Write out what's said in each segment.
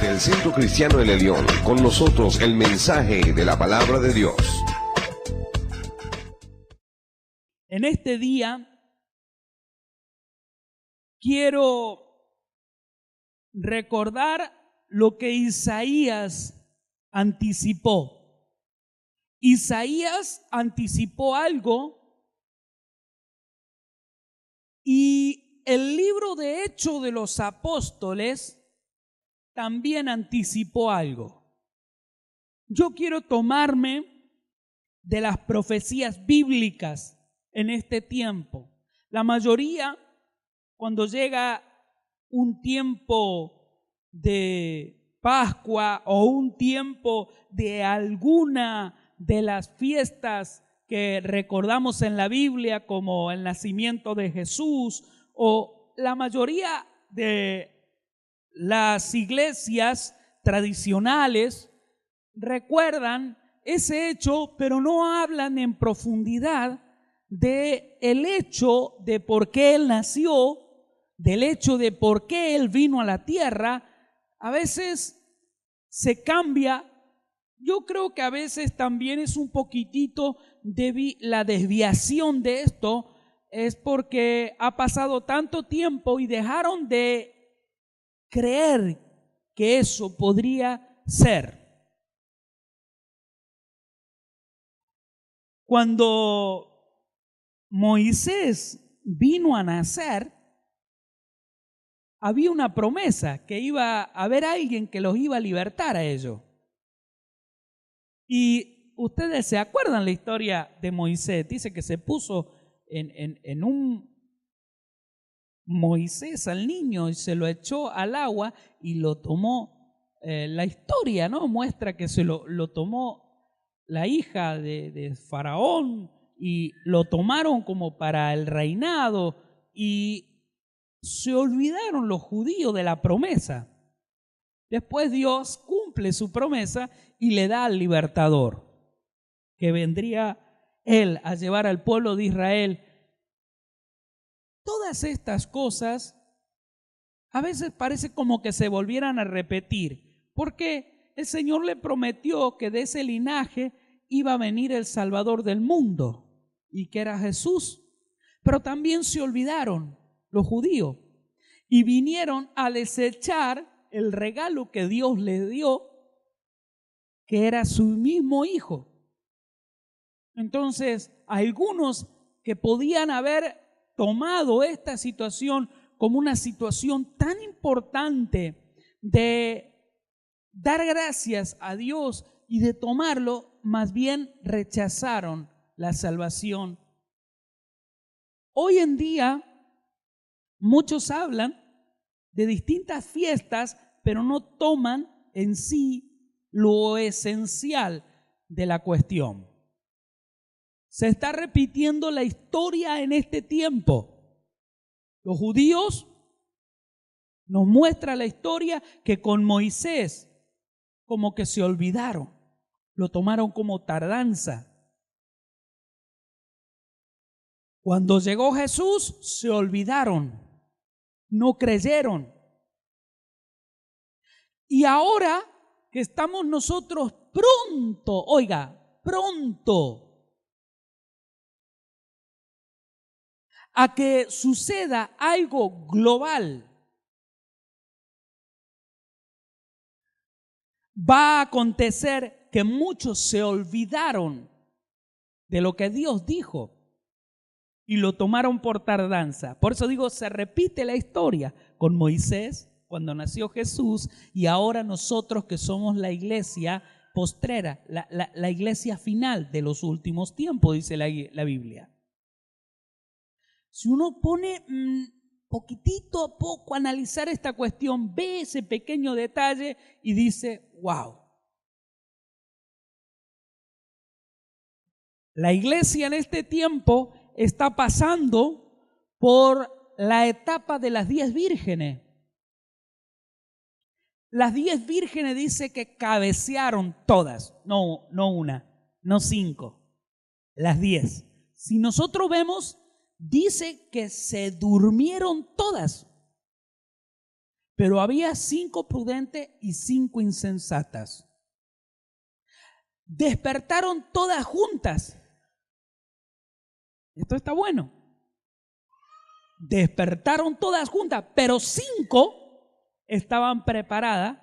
Desde el Centro Cristiano El Elyon, con nosotros el mensaje de la Palabra de Dios. En este día quiero recordar lo que Isaías anticipó. Isaías anticipó algo y el libro de Hechos de los Apóstoles también anticipó algo. Yo quiero tomarme de las profecías bíblicas en este tiempo. La mayoría, cuando llega un tiempo de Pascua o un tiempo de alguna de las fiestas que recordamos en la Biblia, como el nacimiento de Jesús, o la mayoría de las iglesias tradicionales recuerdan ese hecho, pero no hablan en profundidad del hecho de por qué Él nació, del hecho de por qué Él vino a la tierra. A veces se cambia. Yo creo que a veces también es un poquitito la desviación de esto, es porque ha pasado tanto tiempo y dejaron de creer que eso podría ser. Cuando Moisés vino a nacer, había una promesa que iba a haber alguien que los iba a libertar a ellos. Y ustedes se acuerdan la historia de Moisés. Dice que se puso en un Moisés al niño y se lo echó al agua y lo tomó. La historia, ¿no?, muestra que se lo tomó la hija de Faraón y lo tomaron como para el reinado, y se olvidaron los judíos de la promesa. Después Dios cumple su promesa y le da al libertador, que vendría Él a llevar al pueblo de Israel. Todas estas cosas a veces parece como que se volvieran a repetir, porque el Señor le prometió que de ese linaje iba a venir el Salvador del mundo, y que era Jesús. Pero también se olvidaron los judíos y vinieron a desechar el regalo que Dios les dio, que era su mismo Hijo. Entonces, algunos que podían haber tomado esta situación como una situación tan importante de dar gracias a Dios y de tomarlo, más bien rechazaron la salvación. Hoy en día muchos hablan de distintas fiestas, pero no toman en sí lo esencial de la cuestión. Se está repitiendo la historia en este tiempo. Los judíos nos muestra la historia que con Moisés como que se olvidaron, lo tomaron como tardanza. Cuando llegó Jesús se olvidaron, no creyeron. Y ahora que estamos nosotros pronto, pronto a que suceda algo global, va a acontecer que muchos se olvidaron de lo que Dios dijo y lo tomaron por tardanza. Por eso digo, se repite la historia con Moisés cuando nació Jesús, y ahora nosotros que somos la iglesia postrera, la iglesia final de los últimos tiempos, dice la Biblia. Si uno pone poquitito a poco a analizar esta cuestión, ve ese pequeño detalle y dice, wow. La iglesia en este tiempo está pasando por la etapa de las 10 vírgenes. Las 10 vírgenes dice que cabecearon todas, no una, no 5, las 10. Si nosotros vemos, dice que se durmieron todas. pero había 5 prudentes y 5 insensatas. Despertaron todas juntas. Esto está bueno. Despertaron todas juntas, pero 5 estaban preparadas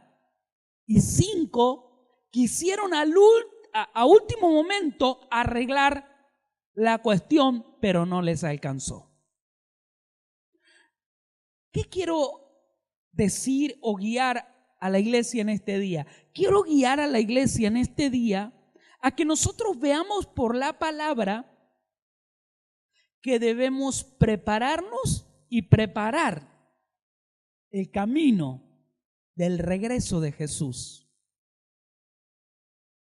y 5 quisieron a último momento arreglar la cuestión, pero no les alcanzó. ¿Qué quiero decir o guiar a la iglesia en este día? Quiero guiar a la iglesia en este día a que nosotros veamos por la palabra que debemos prepararnos y preparar el camino del regreso de Jesús.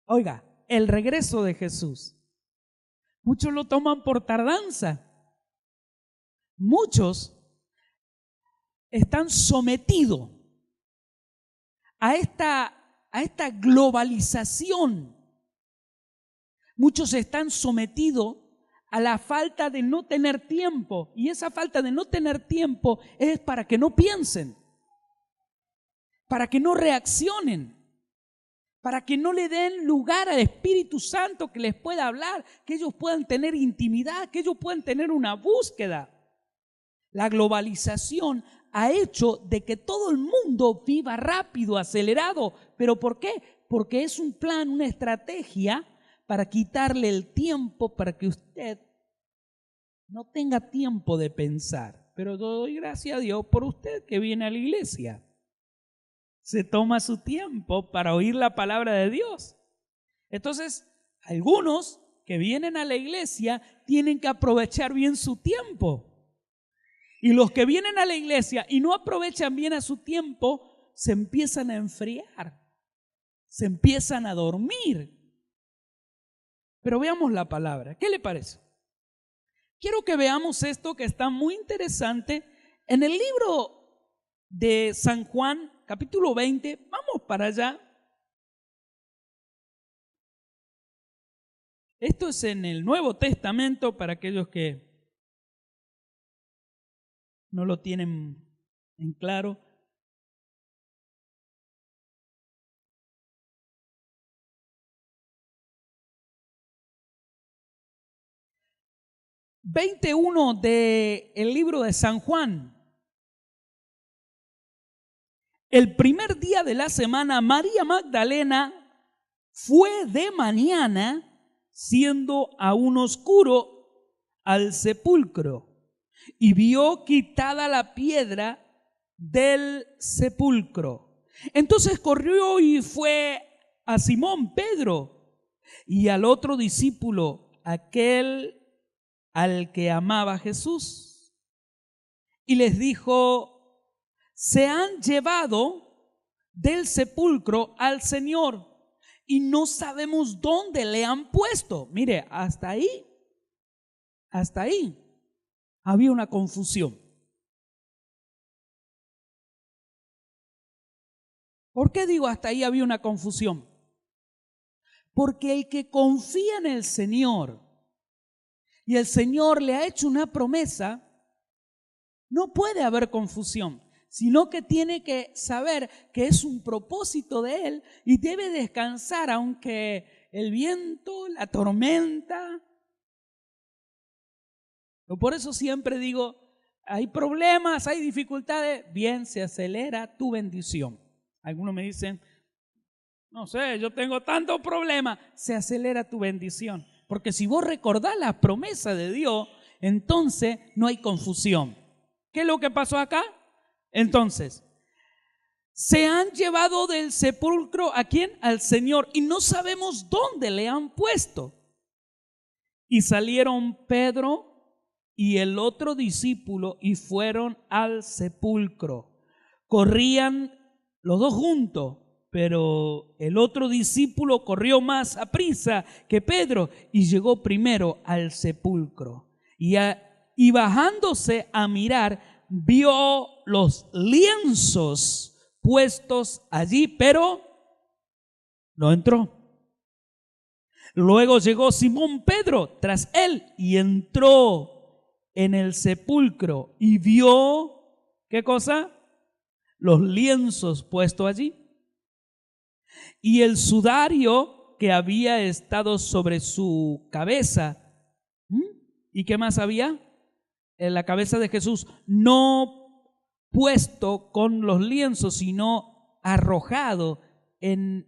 Oiga, el regreso de Jesús. Muchos lo toman por tardanza. Muchos están sometidos a esta globalización. Muchos están sometidos a la falta de no tener tiempo, y esa falta de no tener tiempo es para que no piensen, para que no reaccionen, para que no le den lugar al Espíritu Santo que les pueda hablar, que ellos puedan tener intimidad, que ellos puedan tener una búsqueda. La globalización ha hecho de que todo el mundo viva rápido, acelerado. ¿Pero por qué? Porque es un plan, una estrategia para quitarle el tiempo, para que usted no tenga tiempo de pensar. Pero doy gracias a Dios por usted que viene a la iglesia. Se toma su tiempo para oír la palabra de Dios. Entonces, algunos que vienen a la iglesia tienen que aprovechar bien su tiempo. Y los que vienen a la iglesia y no aprovechan bien a su tiempo, se empiezan a enfriar, se empiezan a dormir. Pero veamos la palabra. ¿Qué le parece? Quiero que veamos esto que está muy interesante. En el libro de San Juan, capítulo 20, vamos para allá. Esto es en el Nuevo Testamento para aquellos que no lo tienen en claro. (21) del libro de San Juan. El primer día de la semana, María Magdalena fue de mañana, siendo aún oscuro, al sepulcro y vio quitada la piedra del sepulcro. Entonces corrió y fue a Simón Pedro y al otro discípulo, aquel al que amaba Jesús, y les dijo: se han llevado del sepulcro al Señor y no sabemos dónde le han puesto. Mire, hasta ahí había una confusión. ¿Por qué digo hasta ahí había una confusión? Porque el que confía en el Señor y el Señor le ha hecho una promesa, no puede haber confusión, sino que tiene que saber que es un propósito de Él y debe descansar aunque el viento, la tormenta. Por eso siempre digo, hay problemas, hay dificultades, bien, se acelera tu bendición. Algunos me dicen, no sé, yo tengo tantos problemas, se acelera tu bendición. Porque si vos recordás la promesa de Dios, entonces no hay confusión. ¿Qué es lo que pasó acá? Entonces, se han llevado del sepulcro ¿a quién? Al Señor, y no sabemos dónde le han puesto. Y salieron Pedro y el otro discípulo y fueron al sepulcro. Corrían los dos juntos, pero el otro discípulo corrió más aprisa que Pedro y llegó primero al sepulcro. Y bajándose a mirar, vio los lienzos puestos allí, pero no entró. Luego llegó Simón Pedro tras él y entró en el sepulcro y vio, ¿qué cosa? los lienzos puestos allí y el sudario que había estado sobre su cabeza. ¿Y qué más había? En la cabeza de Jesús, no puesto con los lienzos, sino arrojado en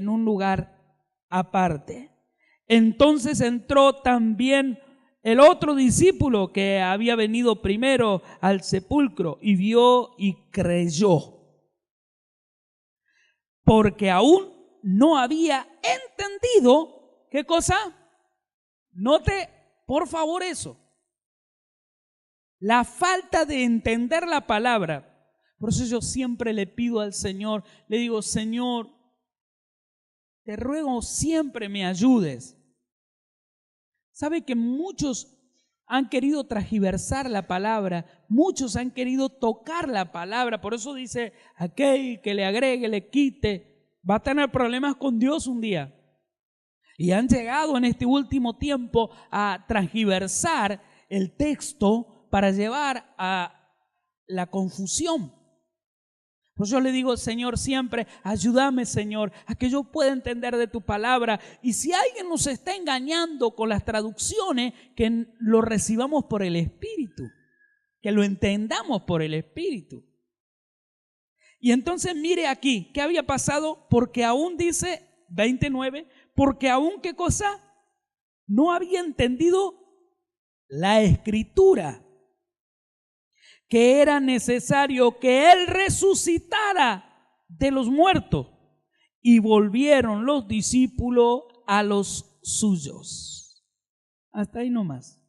un lugar aparte. Entonces entró también el otro discípulo que había venido primero al sepulcro y vio y creyó, porque aún no había entendido. ¿Qué cosa? Note por favor eso. La falta de entender la palabra. Por eso yo siempre le pido al Señor, le digo, Señor, te ruego siempre me ayudes. ¿Sabe que muchos han querido transgiversar la palabra? Muchos han querido tocar la palabra. Por eso dice, aquel que le agregue, le quite, va a tener problemas con Dios un día. Y han llegado en este último tiempo a transgiversar el texto para llevar a la confusión. Por eso yo le digo, Señor, siempre, ayúdame, Señor, a que yo pueda entender de tu palabra. Y si alguien nos está engañando con las traducciones, que lo recibamos por el Espíritu, que lo entendamos por el Espíritu. Y entonces mire aquí, ¿qué había pasado? Porque aún dice 29, porque aún, ¿qué cosa? No había entendido la Escritura, que era necesario que Él resucitara de los muertos. Y volvieron los discípulos a los suyos. Hasta ahí nomás.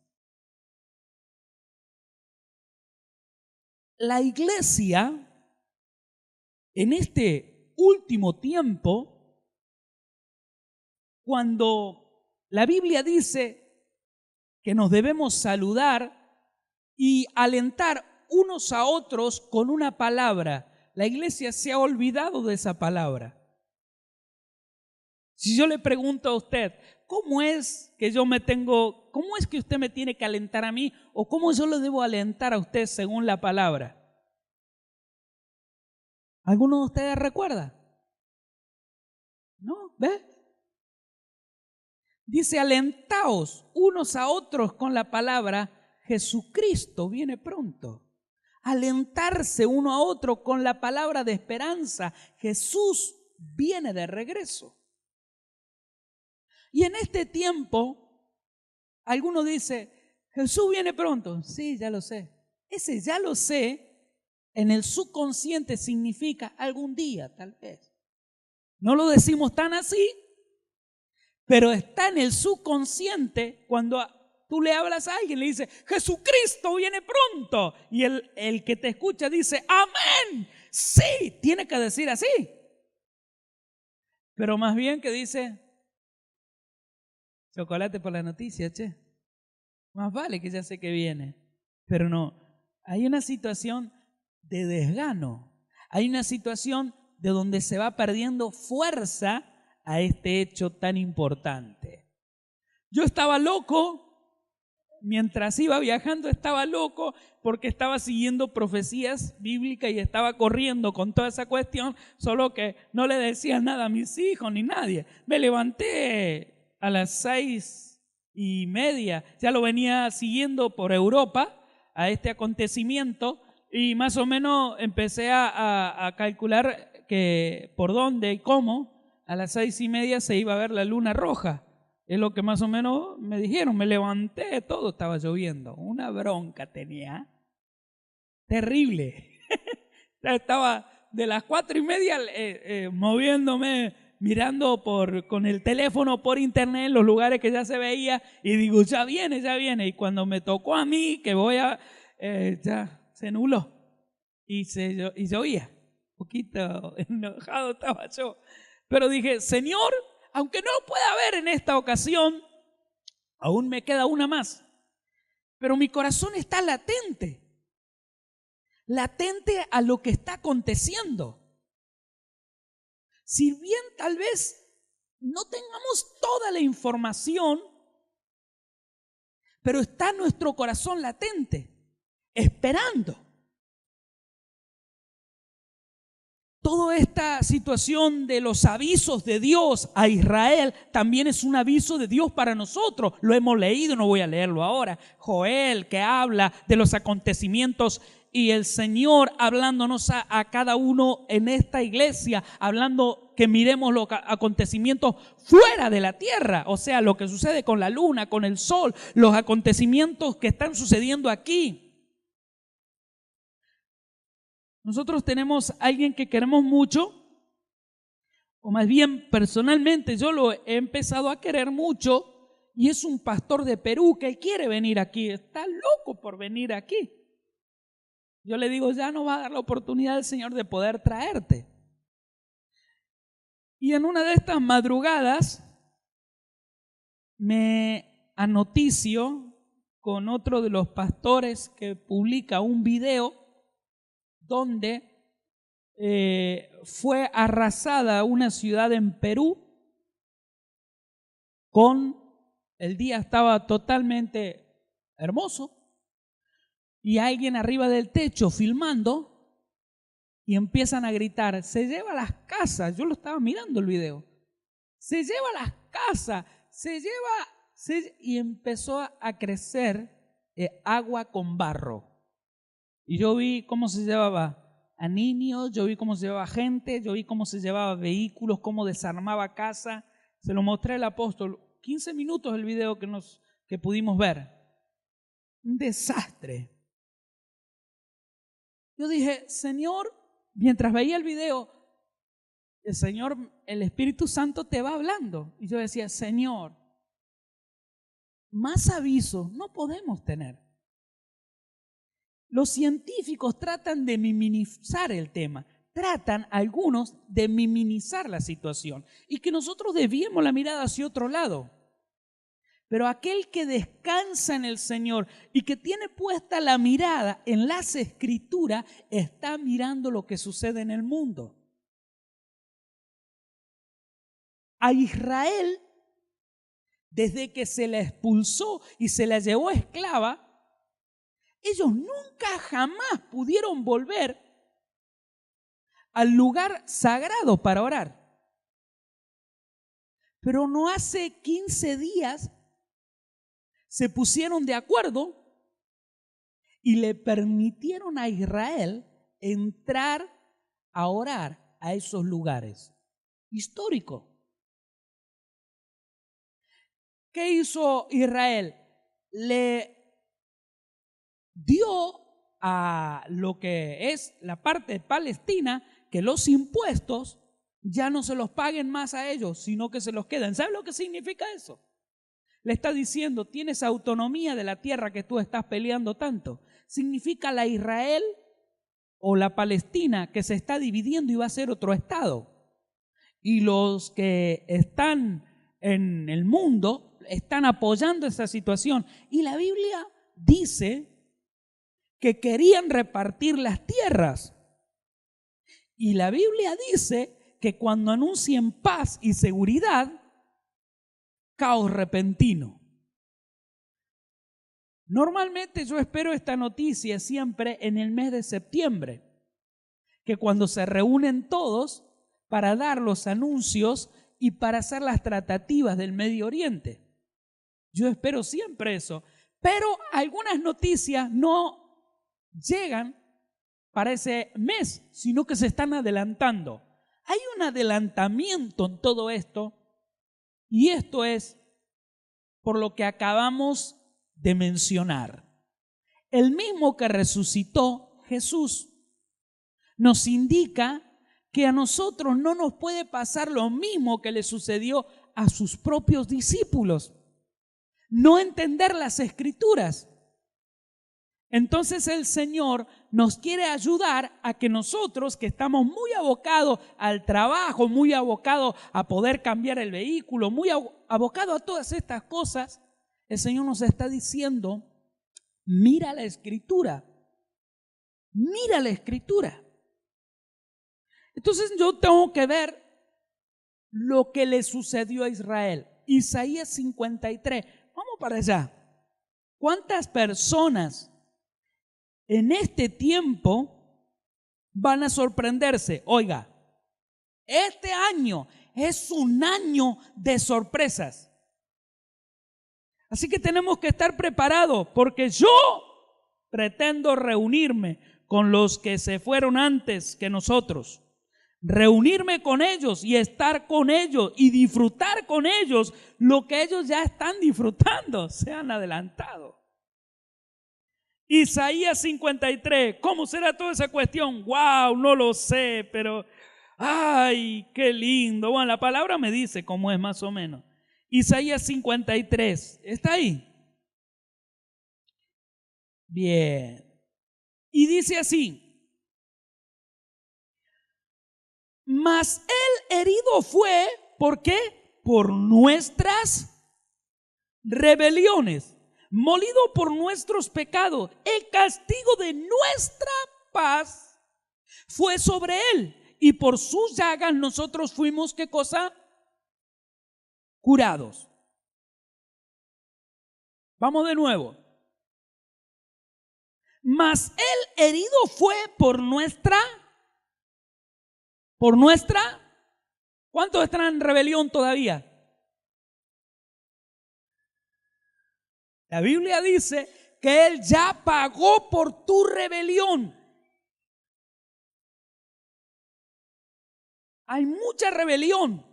La iglesia, en este último tiempo, cuando la Biblia dice que nos debemos saludar y alentar unos a otros con una palabra, la iglesia se ha olvidado de esa palabra. Si yo le pregunto a usted, ¿cómo es que usted me tiene que alentar a mí? ¿O cómo yo le debo alentar a usted según la palabra? ¿Alguno de ustedes recuerda? ¿No? ¿Ve? Dice, alentaos unos a otros con la palabra, Jesucristo viene pronto. Alentarse uno a otro con la palabra de esperanza, Jesús viene de regreso. Y en este tiempo, alguno dice, Jesús viene pronto. Sí, ya lo sé. Ese ya lo sé, en el subconsciente significa algún día, tal vez. No lo decimos tan así, pero está en el subconsciente cuando tú le hablas a alguien, le dices, Jesucristo viene pronto. Y el que te escucha dice, amén. Sí, tiene que decir así. Pero más bien que dice, chocolate por la noticia, che. Más vale que ya sé que viene. Pero no, hay una situación de desgano. Hay una situación de donde se va perdiendo fuerza a este hecho tan importante. Yo estaba loco. Mientras iba viajando estaba loco porque estaba siguiendo profecías bíblicas y estaba corriendo con toda esa cuestión, solo que no le decía nada a mis hijos ni nadie. Me levanté a las 6:30, ya lo venía siguiendo por Europa a este acontecimiento y más o menos empecé a calcular que por dónde y cómo a las 6:30 se iba a ver la luna roja. Es lo que más o menos me dijeron. Me levanté, todo estaba lloviendo. Una bronca tenía. Terrible. Estaba de las 4:30 moviéndome, mirando con el teléfono por internet los lugares que ya se veía. Y digo, ya viene. Y cuando me tocó a mí, que ya se nubló. Y llovía. Un poquito enojado estaba yo. Pero dije, Señor, aunque no lo pueda ver en esta ocasión, aún me queda una más. Pero mi corazón está latente a lo que está aconteciendo. Si bien tal vez no tengamos toda la información, pero está nuestro corazón latente, esperando. toda esta situación de los avisos de Dios a Israel también es un aviso de Dios para nosotros. Lo hemos leído, no voy a leerlo ahora. Joel, que habla de los acontecimientos, y el Señor hablándonos a cada uno en esta iglesia, hablando que miremos los acontecimientos fuera de la tierra, o sea, lo que sucede con la luna, con el sol, los acontecimientos que están sucediendo aquí. Nosotros tenemos a alguien que queremos mucho, o más bien personalmente yo lo he empezado a querer mucho, y es un pastor de Perú que quiere venir aquí, está loco por venir aquí. Yo le digo, ya no va a dar la oportunidad del Señor de poder traerte. Y en una de estas madrugadas me anoticio con otro de los pastores que publica un video donde fue arrasada una ciudad en Perú el día estaba totalmente hermoso, y alguien arriba del techo filmando, y empiezan a gritar, se lleva las casas. Yo lo estaba mirando el video. Se lleva las casas, y empezó a crecer agua con barro. Y yo vi cómo se llevaba a niños, yo vi cómo se llevaba gente, yo vi cómo se llevaba vehículos, cómo desarmaba casa. Se lo mostré al apóstol. 15 minutos el video que pudimos ver. Un desastre. Yo dije, Señor, mientras veía el video, el Señor, el Espíritu Santo te va hablando. Y yo decía, Señor, más avisos no podemos tener. Los científicos tratan de minimizar el tema, tratan algunos de minimizar la situación y que nosotros desviemos la mirada hacia otro lado. Pero aquel que descansa en el Señor y que tiene puesta la mirada en las Escrituras, está mirando lo que sucede en el mundo. A Israel, desde que se la expulsó y se la llevó esclava, ellos nunca jamás pudieron volver al lugar sagrado para orar. Pero no hace 15 días se pusieron de acuerdo y le permitieron a Israel entrar a orar a esos lugares. Histórico. ¿Qué hizo Israel? Le dio a lo que es la parte de Palestina que los impuestos ya no se los paguen más a ellos, sino que se los queden. ¿Sabe lo que significa eso? Le está diciendo, tienes autonomía de la tierra que tú estás peleando tanto. Significa la Israel o la Palestina que se está dividiendo y va a ser otro estado. Y los que están en el mundo están apoyando esa situación. Y la Biblia dice que querían repartir las tierras. Y la Biblia dice que cuando anuncien paz y seguridad, caos repentino. Normalmente yo espero esta noticia siempre en el mes de septiembre, que cuando se reúnen todos para dar los anuncios y para hacer las tratativas del Medio Oriente. Yo espero siempre eso, pero algunas noticias no llegan para ese mes, sino que se están adelantando. Hay un adelantamiento en todo esto. Y esto es por lo que acabamos de mencionar. El mismo que resucitó Jesús nos indica que a nosotros no nos puede pasar lo mismo que le sucedió a sus propios discípulos. No entender las Escrituras. Entonces el Señor nos quiere ayudar a que nosotros, que estamos muy abocados al trabajo, muy abocados a poder cambiar el vehículo, muy abocados a todas estas cosas, el Señor nos está diciendo, mira la Escritura, mira la Escritura. Entonces yo tengo que ver lo que le sucedió a Israel. Isaías 53, vamos para allá. ¿Cuántas personas en este tiempo van a sorprenderse? Oiga, Este año es un año de sorpresas. Así que tenemos que estar preparados, porque yo pretendo reunirme con los que se fueron antes que nosotros. Reunirme con ellos y estar con ellos y disfrutar con ellos lo que ellos ya están disfrutando, se han adelantado. Isaías 53, ¿cómo será toda esa cuestión? ¡Wow! No lo sé, pero ¡ay, qué lindo! Bueno, la palabra me dice cómo es más o menos. Isaías 53, ¿está ahí? Bien. Y dice así: mas él herido fue, ¿por qué? Por nuestras rebeliones, molido por nuestros pecados. El castigo de nuestra paz fue sobre él, y por sus llagas nosotros fuimos, ¿qué cosa? Curados. Vamos de nuevo. Mas él herido fue por nuestra, ¿cuántos están en rebelión todavía? La Biblia dice que él ya pagó por tu rebelión. Hay mucha rebelión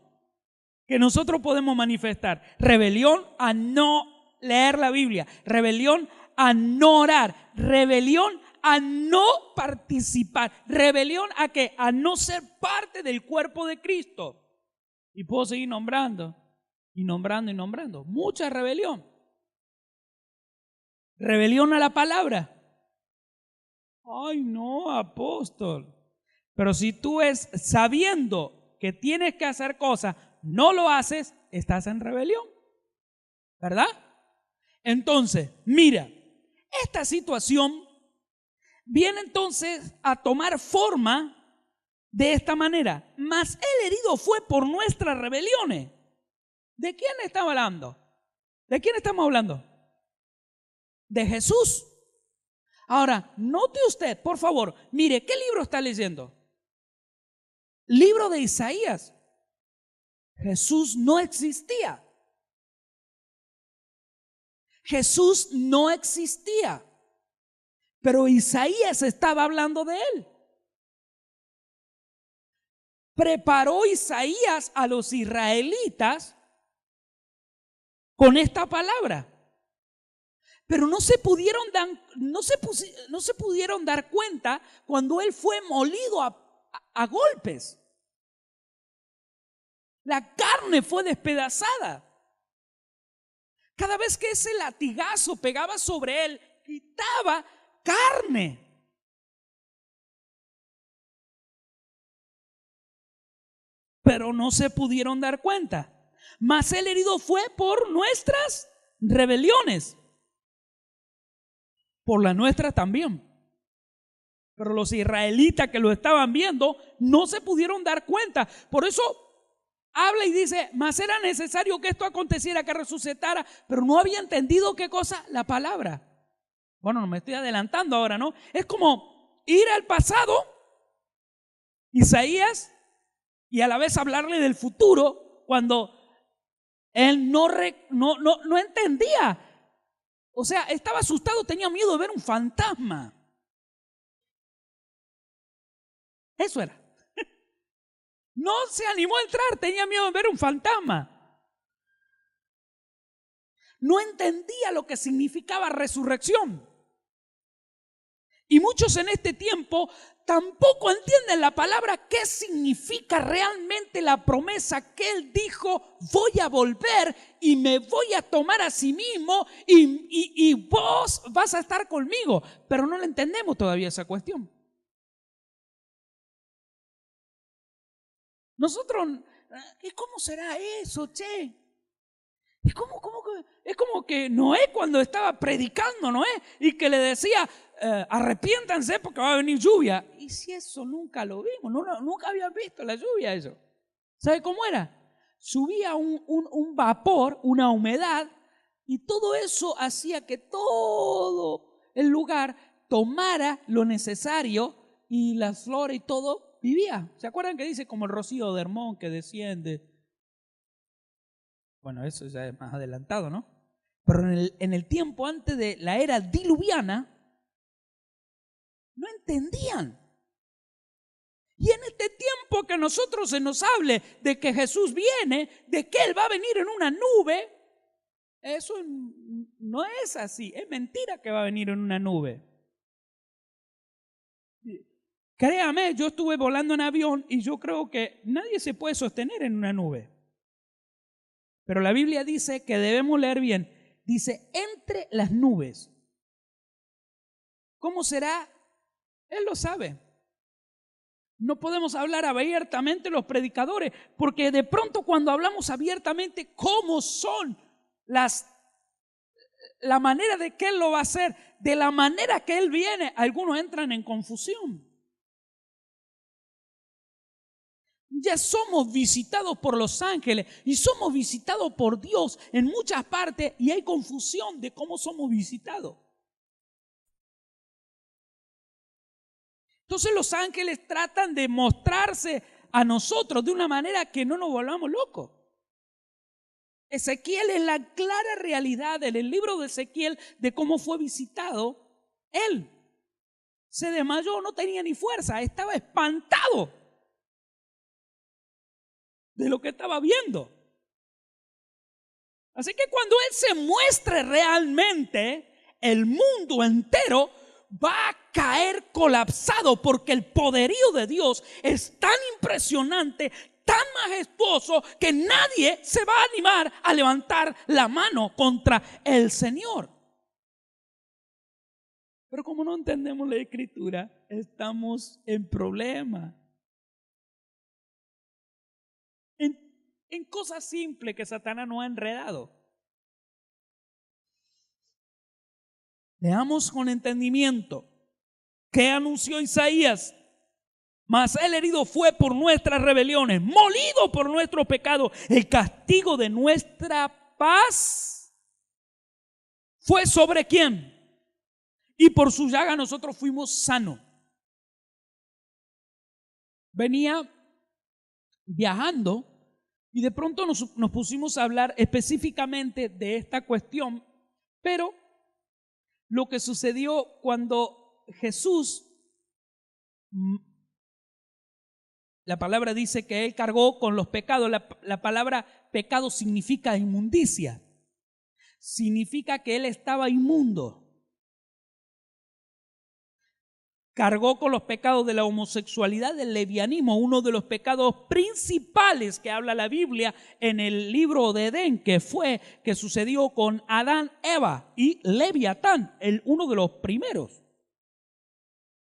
que nosotros podemos manifestar. Rebelión a no leer la Biblia, rebelión a no orar, rebelión a no participar, rebelión a ¿qué? A no ser parte del cuerpo de Cristo. Y puedo seguir nombrando y nombrando y nombrando. Mucha rebelión. Rebelión a la palabra. Ay, no, apóstol. Pero si tú es sabiendo que tienes que hacer cosas, no lo haces, estás en rebelión, ¿verdad? Entonces, mira, esta situación viene entonces a tomar forma de esta manera. Mas el herido fue por nuestras rebeliones. ¿De quién está hablando? ¿De quién estamos hablando? De Jesús. Ahora, note usted, por favor, mire, ¿qué libro está leyendo? Libro de Isaías. Jesús no existía. Jesús no existía. Pero Isaías estaba hablando de él. Preparó Isaías a los israelitas con esta palabra. Pero no se pudieron dar cuenta cuando él fue molido a golpes. La carne fue despedazada. Cada vez que ese latigazo pegaba sobre él, quitaba carne. Pero no se pudieron dar cuenta. Mas el herido fue por nuestras rebeliones. Por las nuestras también. Pero los israelitas que lo estaban viendo no se pudieron dar cuenta. Por eso habla y dice, mas era necesario que esto aconteciera, que resucitara, pero no había entendido qué cosa, la palabra. Bueno, no me estoy adelantando ahora, ¿no? Es como ir al pasado, Isaías, y a la vez hablarle del futuro cuando él no entendía. O sea, estaba asustado, tenía miedo de ver un fantasma. Eso era. No se animó a entrar, tenía miedo de ver un fantasma. No entendía lo que significaba resurrección. Y muchos en este tiempo tampoco entienden la palabra, qué significa realmente la promesa que él dijo, voy a volver y me voy a tomar a sí mismo y vos vas a estar conmigo. Pero no le entendemos todavía esa cuestión. Nosotros, ¿y cómo será eso, che? Es como que Noé cuando estaba predicando, Noé, y que le decía, arrepiéntanse porque va a venir lluvia. Y si eso nunca lo vimos, nunca habían visto la lluvia eso. ¿Sabe cómo era? Subía un vapor, una humedad, y todo eso hacía que todo el lugar tomara lo necesario y las flores y todo vivía. ¿Se acuerdan que dice como el rocío de Hermón que desciende? Bueno, eso ya es más adelantado, ¿no? Pero en el tiempo antes de la era diluviana, no entendían. Y en este tiempo que a nosotros se nos hable de que Jesús viene, de que Él va a venir en una nube, eso no es así. Es mentira que va a venir en una nube. Créame, yo estuve volando en avión y yo creo que nadie se puede sostener en una nube. Pero la Biblia dice que debemos leer bien. Dice, entre las nubes. ¿Cómo será? Él lo sabe. No podemos hablar abiertamente los predicadores, porque de pronto cuando hablamos abiertamente cómo son la manera de que Él lo va a hacer, de la manera que Él viene, algunos entran en confusión. Ya somos visitados por los ángeles y somos visitados por Dios en muchas partes y hay confusión de cómo somos visitados. Entonces los ángeles tratan de mostrarse a nosotros de una manera que no nos volvamos locos. Ezequiel es la clara realidad en el libro de Ezequiel de cómo fue visitado él. Se desmayó, no tenía ni fuerza, estaba espantado de lo que estaba viendo. Así que cuando Él se muestre realmente, el mundo entero va a caer colapsado porque el poderío de Dios es tan impresionante, tan majestuoso, que nadie se va a animar a levantar la mano contra el Señor. Pero como no entendemos la Escritura, estamos en problema. En cosas simples que Satanás nos ha enredado. Leamos con entendimiento. ¿Qué anunció Isaías? Mas el herido fue por nuestras rebeliones, molido por nuestro pecado. El castigo de nuestra paz fue sobre quién. Y por su llaga nosotros fuimos sanos. Venía viajando y de pronto nos pusimos a hablar específicamente de esta cuestión, pero lo que sucedió cuando Jesús, la palabra dice que Él cargó con los pecados. La palabra pecado significa inmundicia. Significa que Él estaba inmundo. Cargó con los pecados de la homosexualidad, del lesbianismo, uno de los pecados principales que habla la Biblia en el libro de Edén, que sucedió con Adán, Eva y Leviatán, uno de los primeros.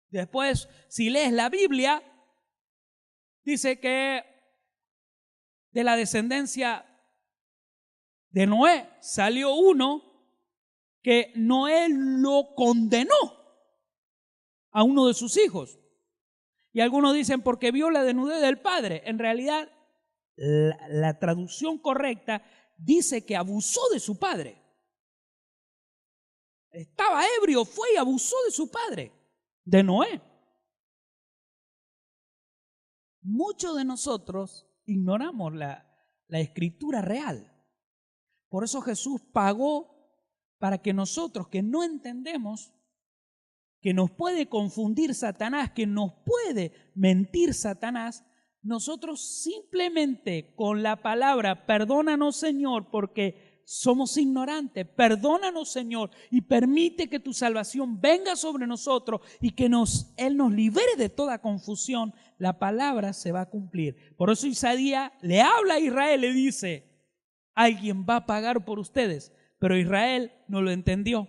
Después, si lees la Biblia, dice que de la descendencia de Noé salió uno que Noé lo condenó a uno de sus hijos. Y algunos dicen porque vio la desnudez del padre. En realidad, la traducción correcta dice que abusó de su padre. Estaba ebrio, fue y abusó de su padre, de Noé. Muchos de nosotros ignoramos la escritura real. Por eso Jesús pagó para que nosotros que no entendemos, que nos puede confundir Satanás, que nos puede mentir Satanás, nosotros simplemente con la palabra, perdónanos Señor, porque somos ignorantes, perdónanos Señor y permite que tu salvación venga sobre nosotros y que Él nos libere de toda confusión, la palabra se va a cumplir. Por eso Isaías le habla a Israel, le dice, alguien va a pagar por ustedes, pero Israel no lo entendió.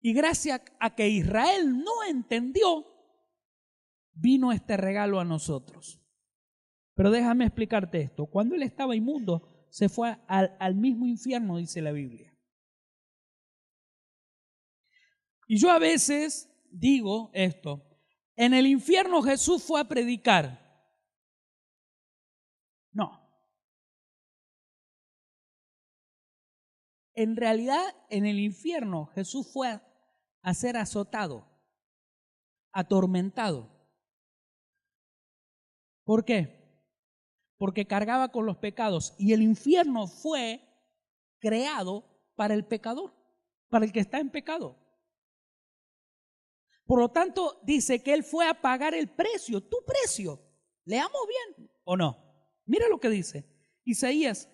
Y gracias a que Israel no entendió, vino este regalo a nosotros. Pero déjame explicarte esto. Cuando él estaba inmundo, se fue al mismo infierno, dice la Biblia. Y yo a veces digo esto. En el infierno Jesús fue a predicar. No. En realidad, en el infierno Jesús fue a ser azotado, atormentado. ¿Por qué? Porque cargaba con los pecados y el infierno fue creado para el pecador, para el que está en pecado. Por lo tanto, dice que Él fue a pagar el precio, tu precio. ¿Leamos bien o no? Mira lo que dice. Isaías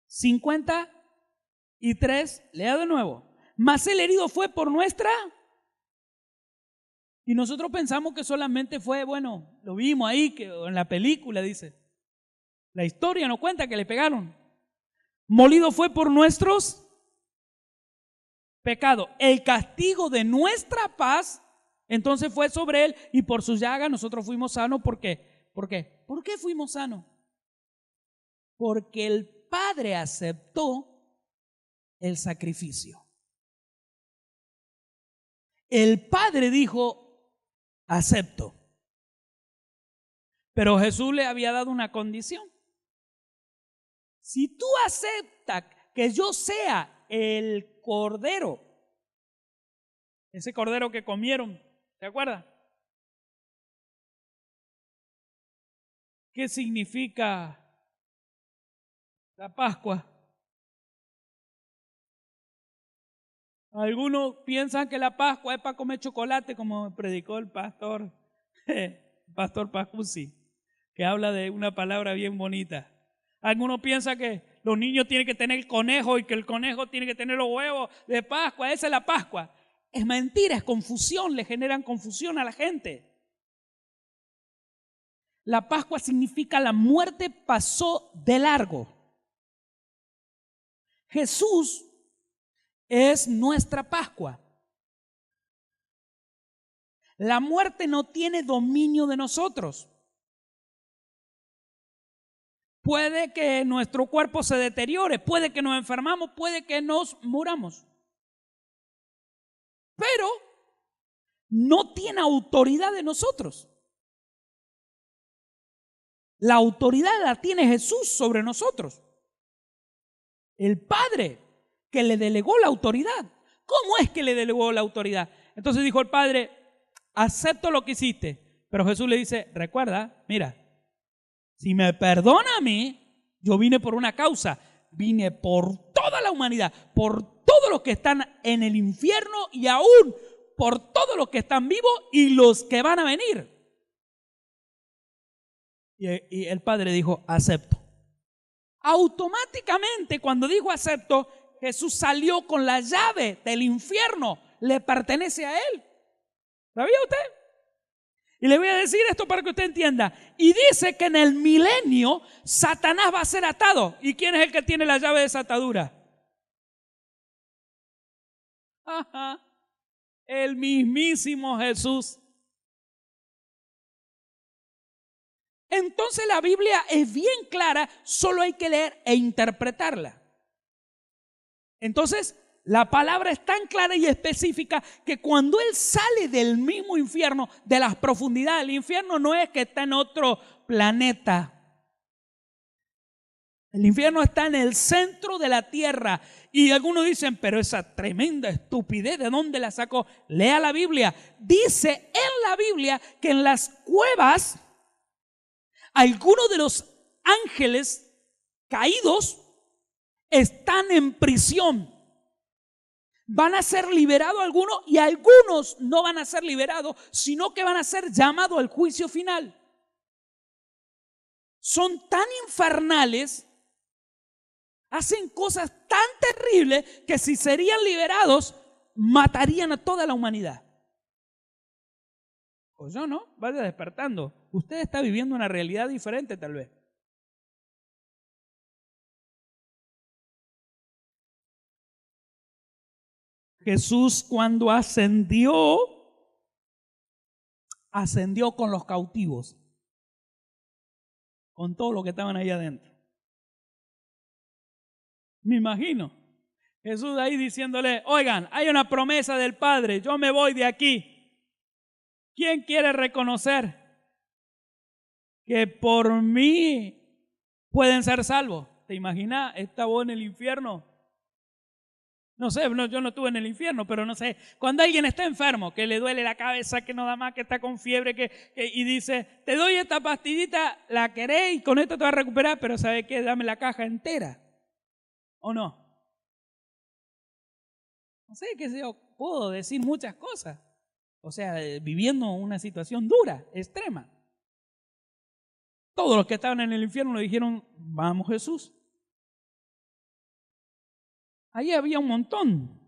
53, lea de nuevo. Mas el herido fue por nuestra. Y nosotros pensamos que solamente fue, bueno, lo vimos ahí, que en la película dice. La historia nos cuenta que le pegaron. Molido fue por nuestros pecados. El castigo de nuestra paz, entonces fue sobre Él, y por su llaga nosotros fuimos sanos. ¿Por qué? ¿Por qué? ¿Por qué fuimos sanos? Porque el Padre aceptó el sacrificio. El Padre dijo, acepto. Pero Jesús le había dado una condición. Si tú aceptas que yo sea el cordero, ese cordero que comieron, ¿te acuerdas? ¿Qué significa la Pascua? Algunos piensan que la Pascua es para comer chocolate, como predicó el pastor Pascusi, que habla de una palabra bien bonita. Algunos piensan que los niños tienen que tener el conejo y que el conejo tiene que tener los huevos de Pascua. Esa es la Pascua. Es mentira, es confusión, le generan confusión a la gente. La Pascua significa la muerte pasó de largo. Jesús es nuestra Pascua. La muerte no tiene dominio de nosotros. Puede que nuestro cuerpo se deteriore, puede que nos enfermamos, puede que nos muramos. Pero no tiene autoridad de nosotros. La autoridad la tiene Jesús sobre nosotros. El Padre que le delegó la autoridad. ¿Cómo es que le delegó la autoridad? Entonces dijo el Padre, acepto lo que hiciste. Pero Jesús le dice, recuerda, mira, si me perdona a mí, yo vine por una causa. Vine por toda la humanidad, por todos los que están en el infierno y aún por todos los que están vivos y los que van a venir. Y el Padre dijo, acepto. Automáticamente cuando dijo acepto, Jesús salió con la llave del infierno. Le pertenece a Él. ¿Sabía usted? Y le voy a decir esto para que usted entienda. Y dice que en el milenio Satanás va a ser atado. ¿Y quién es el que tiene la llave de esa atadura? Ajá, el mismísimo Jesús. Entonces la Biblia es bien clara, solo hay que leer e interpretarla. Entonces la palabra es tan clara y específica que cuando Él sale del mismo infierno, de las profundidades del infierno, no es que está en otro planeta. El infierno está en el centro de la tierra. Y algunos dicen, pero esa tremenda estupidez, ¿de dónde la sacó? Lea la Biblia. Dice en la Biblia que en las cuevas algunos de los ángeles caídos están en prisión. Van a ser liberados algunos y algunos no van a ser liberados, sino que van a ser llamados al juicio final. Son tan infernales, hacen cosas tan terribles que si serían liberados, matarían a toda la humanidad. Pues yo no, vaya despertando. Usted está viviendo una realidad diferente tal vez. Jesús cuando ascendió con los cautivos, con todo lo que estaban ahí adentro. Me imagino Jesús ahí diciéndole, oigan, hay una promesa del Padre, yo me voy de aquí. ¿Quién quiere reconocer que por mí pueden ser salvos? ¿Te imaginas? Estaba en el infierno No sé, yo no estuve en el infierno, pero no sé. Cuando alguien está enfermo, que le duele la cabeza, que no da más, que está con fiebre, y dice, te doy esta pastillita, la querés y con esto te vas a recuperar, pero ¿sabe qué? Dame la caja entera. ¿O no? No sé, qué sé yo, puedo decir muchas cosas. O sea, viviendo una situación dura, extrema. Todos los que estaban en el infierno le dijeron, vamos Jesús. Ahí había un montón.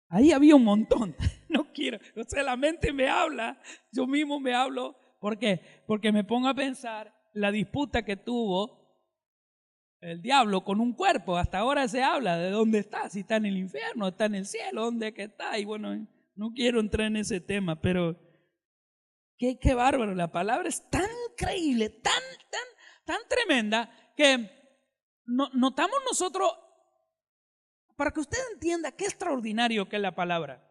Ahí había un montón. No quiero, o sea, la mente me habla, yo mismo me hablo. ¿Por qué? Porque me pongo a pensar la disputa que tuvo el diablo con un cuerpo. Hasta ahora se habla de dónde está, si está en el infierno, está en el cielo, dónde es que está. Y bueno, no quiero entrar en ese tema, pero qué bárbaro. La palabra es tan increíble, tan tremenda, que notamos nosotros, para que usted entienda qué extraordinario que es la palabra.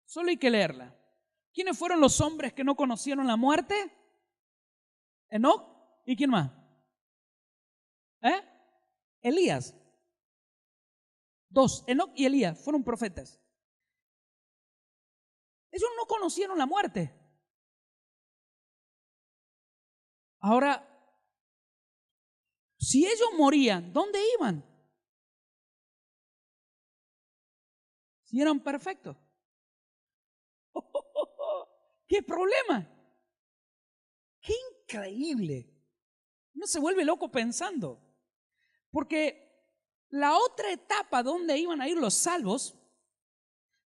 Solo hay que leerla. ¿Quiénes fueron los hombres que no conocieron la muerte? Enoc. ¿Y quién más? Elías. Dos, Enoc y Elías, fueron profetas. Ellos no conocieron la muerte. Ahora, si ellos morían, ¿dónde iban? Si eran perfectos. ¿Qué problema? ¡Qué increíble! Uno se vuelve loco pensando. Porque la otra etapa donde iban a ir los salvos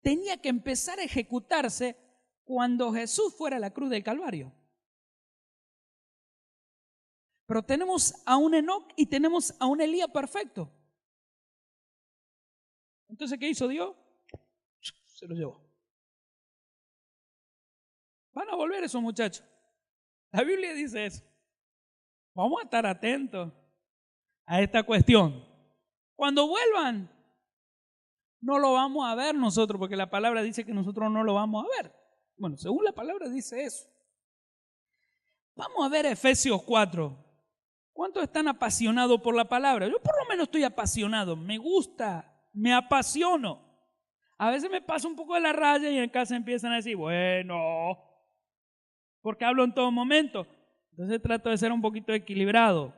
tenía que empezar a ejecutarse cuando Jesús fuera a la cruz del Calvario. Pero tenemos a un Enoc y tenemos a un Elías perfecto. Entonces, ¿qué hizo Dios? Se lo llevó. Van a volver esos muchachos. La Biblia dice eso. Vamos a estar atentos a esta cuestión. Cuando vuelvan, no lo vamos a ver nosotros, porque la palabra dice que nosotros no lo vamos a ver. Bueno, según la palabra dice eso. Vamos a ver Efesios 4. ¿Cuántos están apasionados por la palabra? Yo por lo menos estoy apasionado, me gusta, me apasiono. A veces me paso un poco de la raya y en casa empiezan a decir, bueno, porque hablo en todo momento. Entonces trato de ser un poquito equilibrado.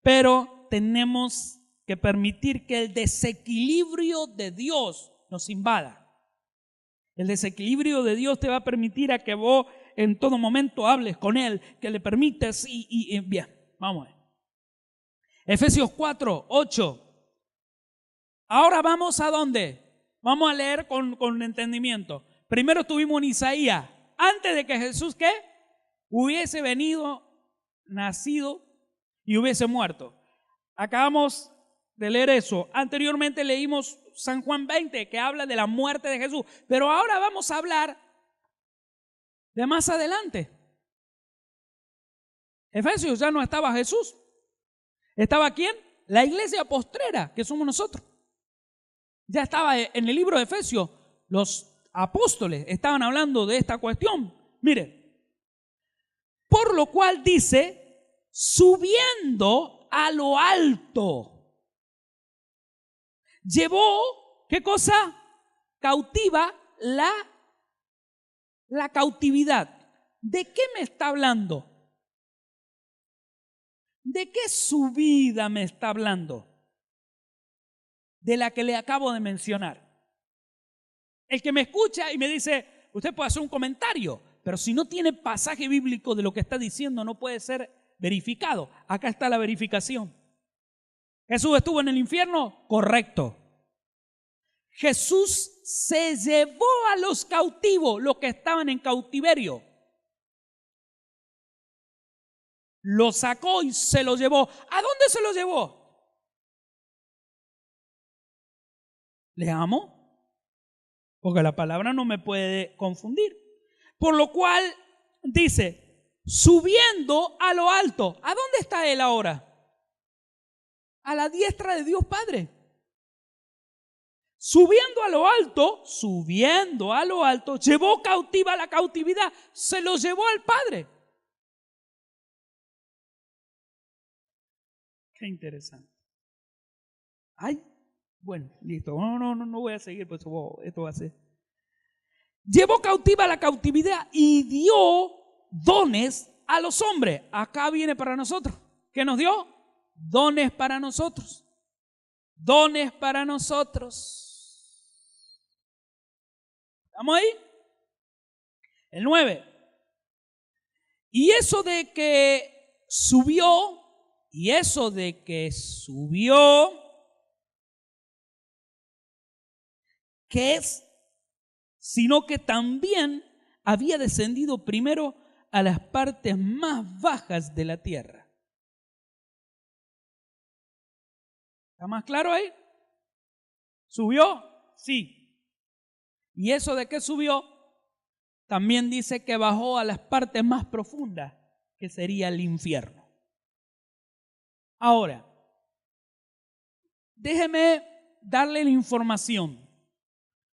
Pero tenemos que permitir que el desequilibrio de Dios nos invada. El desequilibrio de Dios te va a permitir a que vos en todo momento hables con Él, que le permites y bien, vamos a ver. Efesios 4, 8. Ahora vamos a dónde? Vamos a leer con entendimiento. Primero estuvimos en Isaías, antes de que Jesús, ¿qué? Hubiese venido, nacido y hubiese muerto. Acabamos de leer eso. Anteriormente leímos San Juan 20, que habla de la muerte de Jesús. Pero ahora vamos a hablar de más adelante. Efesios ya no estaba Jesús. ¿Estaba quién? La iglesia postrera, que somos nosotros. Ya estaba en el libro de Efesios. Los apóstoles estaban hablando de esta cuestión. Mire, por lo cual dice, subiendo a lo alto, llevó, ¿qué cosa? Cautiva la cautividad. ¿De qué me está hablando? ¿De qué subida me está hablando? De la que le acabo de mencionar. El que me escucha y me dice, usted puede hacer un comentario, pero si no tiene pasaje bíblico de lo que está diciendo, no puede ser verificado. Acá está la verificación. ¿Jesús estuvo en el infierno? Correcto. Jesús se llevó a los cautivos, los que estaban en cautiverio. Lo sacó y se lo llevó. ¿A dónde se lo llevó? ¿Le amo? Porque la palabra no me puede confundir. Por lo cual dice, subiendo a lo alto. ¿A dónde está él ahora? A la diestra de Dios Padre. Subiendo a lo alto, llevó cautiva la cautividad, se lo llevó al Padre. Qué interesante. Ay, bueno, listo. No voy a seguir, pues esto va a ser. Llevó cautiva la cautividad y dio dones a los hombres. Acá viene para nosotros. ¿Qué nos dio? Dones para nosotros. Dones para nosotros. ¿Estamos ahí? El 9. Y eso de que subió, ¿qué es? Sino que también había descendido primero a las partes más bajas de la tierra. ¿Está más claro ahí? ¿Subió? Sí. ¿Y eso de qué subió? También dice que bajó a las partes más profundas, que sería el infierno. Ahora, déjeme darle la información.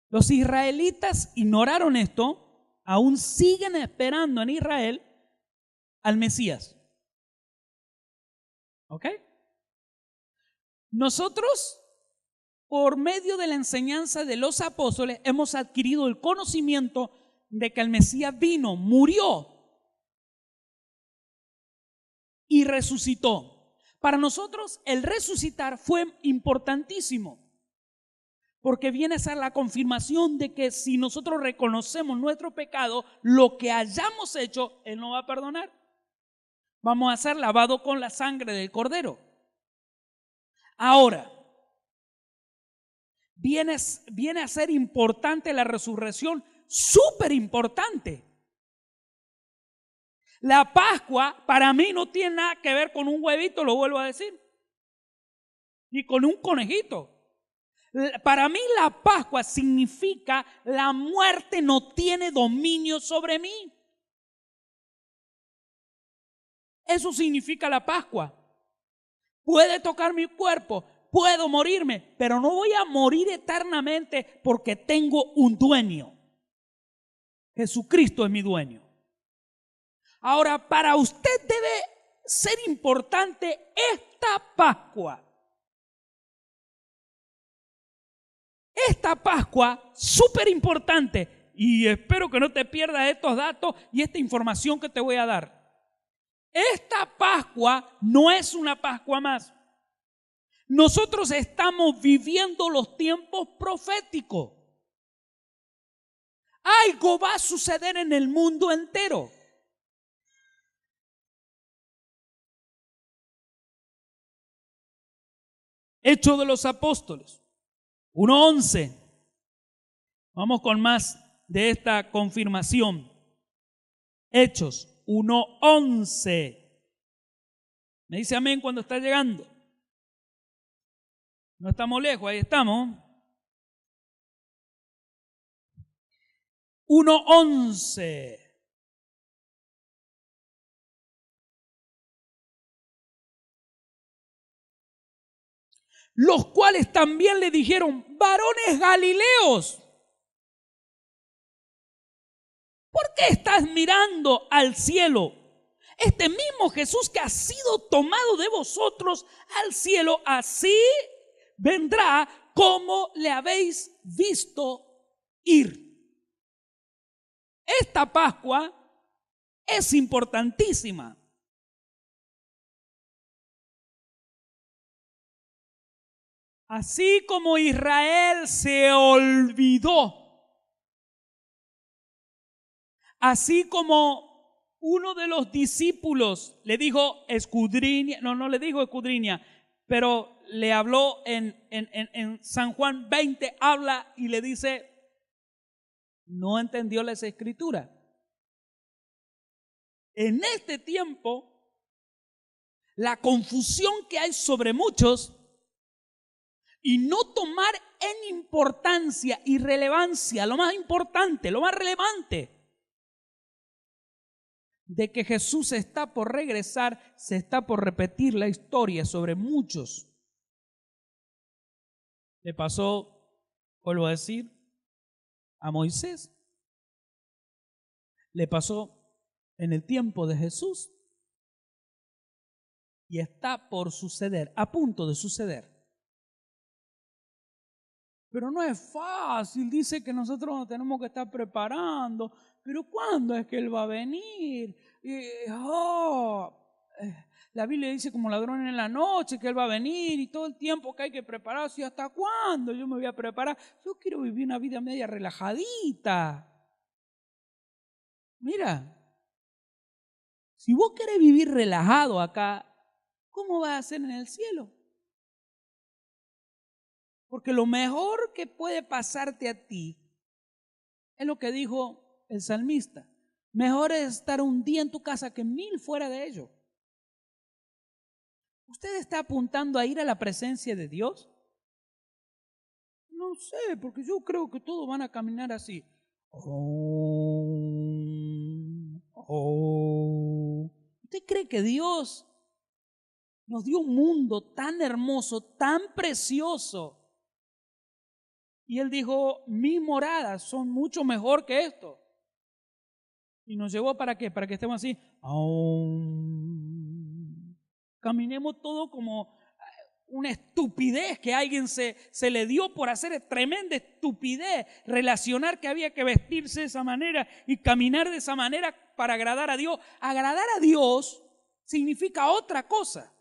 Los israelitas ignoraron esto, aún siguen esperando en Israel al Mesías. ¿Ok? Nosotros, por medio de la enseñanza de los apóstoles, hemos adquirido el conocimiento de que el Mesías vino, murió y resucitó. Para nosotros el resucitar fue importantísimo, porque viene a ser la confirmación de que si nosotros reconocemos nuestro pecado, lo que hayamos hecho, Él nos va a perdonar. Vamos a ser lavados con la sangre del Cordero. Ahora, viene a ser importante la resurrección, súper importante. La Pascua para mí no tiene nada que ver con un huevito, lo vuelvo a decir, ni con un conejito. Para mí la Pascua significa la muerte no tiene dominio sobre mí. Eso significa la Pascua. Puede tocar mi cuerpo, puedo morirme, pero no voy a morir eternamente porque tengo un dueño. Jesucristo es mi dueño. Ahora, para usted debe ser importante esta Pascua. Esta Pascua, súper importante, y espero que no te pierdas estos datos y esta información que te voy a dar. Esta Pascua no es una Pascua más. Nosotros estamos viviendo los tiempos proféticos. Algo va a suceder en el mundo entero. Hechos de los Apóstoles 1:11. Vamos con más de esta confirmación. Hechos 1:11. Me dice amén cuando está llegando. No estamos lejos, ahí estamos. 1:11. Los cuales también le dijeron: varones galileos, ¿por qué estás mirando al cielo? Este mismo Jesús que ha sido tomado de vosotros al cielo, así vendrá como le habéis visto ir. Esta Pascua es importantísima. Así como Israel se olvidó, así como uno de los discípulos le dijo escudriña, no le dijo escudriña, pero le habló en San Juan 20, habla y le dice, no entendió las escrituras. En este tiempo, la confusión que hay sobre muchos y no tomar en importancia y relevancia lo más importante, lo más relevante, de que Jesús está por regresar, se está por repetir la historia sobre muchos. Le pasó, vuelvo a decir, a Moisés. Le pasó en el tiempo de Jesús. Y está por suceder, a punto de suceder. pero no es fácil, dice que nosotros nos tenemos que estar preparando, pero ¿cuándo es que Él va a venir? La Biblia dice como ladrón en la noche que Él va a venir y todo el tiempo que hay que prepararse. ¿Y hasta cuándo yo me voy a preparar? Yo quiero vivir una vida media relajadita. Mira, si vos querés vivir relajado acá, ¿cómo vas a hacer en el cielo? Porque lo mejor que puede pasarte a ti es lo que dijo el salmista. Mejor es estar un día en tu casa que 1000 fuera de ello. ¿Usted está apuntando a ir a la presencia de Dios? No sé, porque yo creo que todos van a caminar así. ¿Usted cree que Dios nos dio un mundo tan hermoso, tan precioso? Y Él dijo, mis moradas son mucho mejor que esto. ¿Y nos llevó para qué? Para que estemos así. Caminemos todo como una estupidez que a alguien se le dio por hacer tremenda estupidez. Relacionar que había que vestirse de esa manera y caminar de esa manera para agradar a Dios. Agradar a Dios significa otra cosa.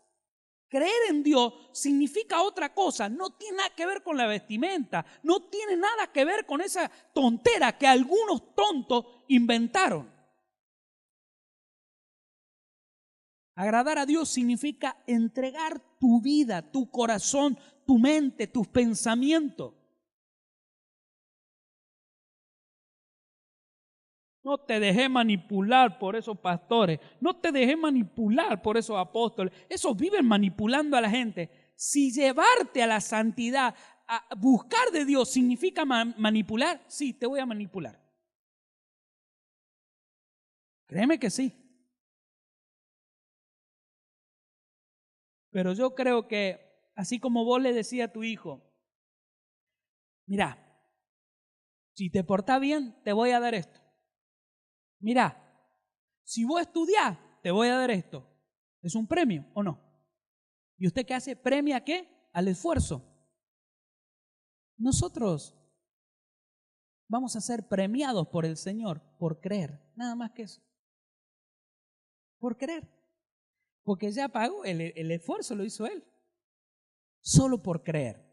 Creer en Dios significa otra cosa, no tiene nada que ver con la vestimenta, no tiene nada que ver con esa tontera que algunos tontos inventaron. Agradar a Dios significa entregar tu vida, tu corazón, tu mente, tus pensamientos. No te dejé manipular por esos pastores, no te dejé manipular por esos apóstoles. Esos viven manipulando a la gente. Si llevarte a la santidad, a buscar de Dios significa manipular, sí, te voy a manipular. Créeme que sí. Pero yo creo que, así como vos le decías a tu hijo, mira, si te portás bien, te voy a dar esto. Mira, si vos estudiás, te voy a dar esto. ¿Es un premio o no? ¿Y usted qué hace? ¿Premia qué? Al esfuerzo. Nosotros vamos a ser premiados por el Señor por creer, nada más que eso. Por creer. Porque ya pagó, el esfuerzo lo hizo Él. Solo por creer.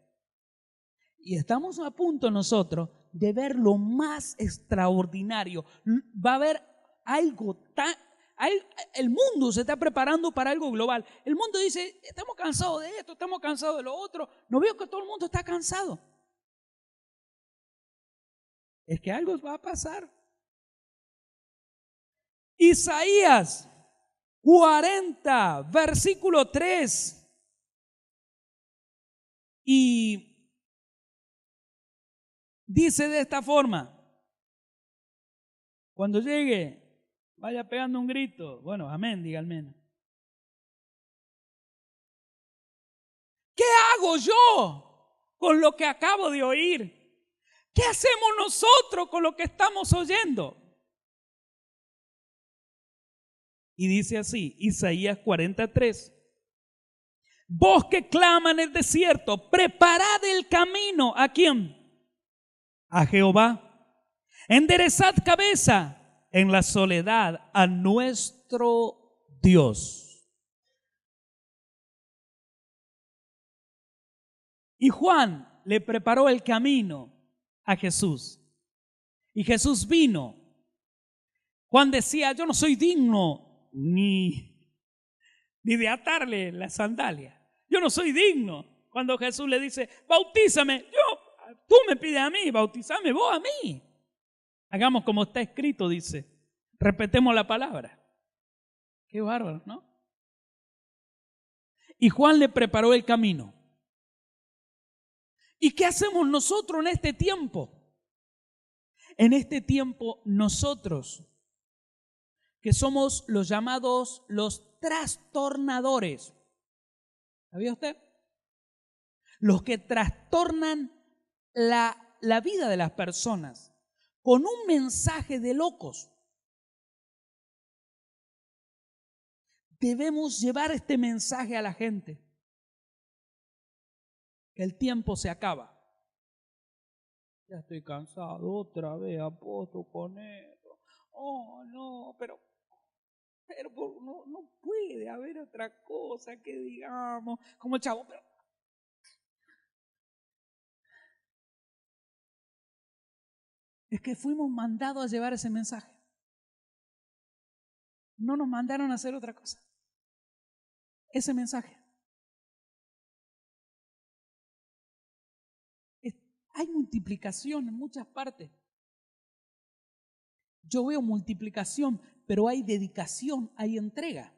Y estamos a punto nosotros de ver lo más extraordinario. Va a haber algo tan... El mundo se está preparando para algo global. El mundo dice, estamos cansados de esto, estamos cansados de lo otro. No veo que todo el mundo está cansado. Es que algo va a pasar. Isaías 40, versículo 3. Y dice de esta forma, cuando llegue, vaya pegando un grito. Bueno, amén, diga al menos. ¿Qué hago yo con lo que acabo de oír? ¿Qué hacemos nosotros con lo que estamos oyendo? Y dice así, Isaías 43. Vos que clama en el desierto, preparad el camino. ¿A quién? A Jehová. Enderezad cabeza en la soledad a nuestro Dios. Y Juan le preparó el camino a Jesús. Y Jesús vino. Juan decía, yo no soy digno ni de atarle la sandalia. Yo no soy digno. Cuando Jesús le dice, bautízame, tú me pides a mí, bautizame vos a mí. Hagamos como está escrito, dice. Repetemos la palabra. Qué bárbaro, ¿no? Y Juan le preparó el camino. ¿Y qué hacemos nosotros en este tiempo? En este tiempo nosotros, que somos los llamados los trastornadores. ¿Sabía usted? Los que trastornan la vida de las personas con un mensaje de locos. Debemos llevar este mensaje a la gente. Que el tiempo se acaba. Ya estoy cansado otra vez, apóstol, con esto. Oh, no, pero no puede haber otra cosa que digamos, como chavo, pero es que fuimos mandados a llevar ese mensaje. No nos mandaron a hacer otra cosa. Ese mensaje. Hay multiplicación en muchas partes. Yo veo multiplicación, pero hay dedicación, hay entrega.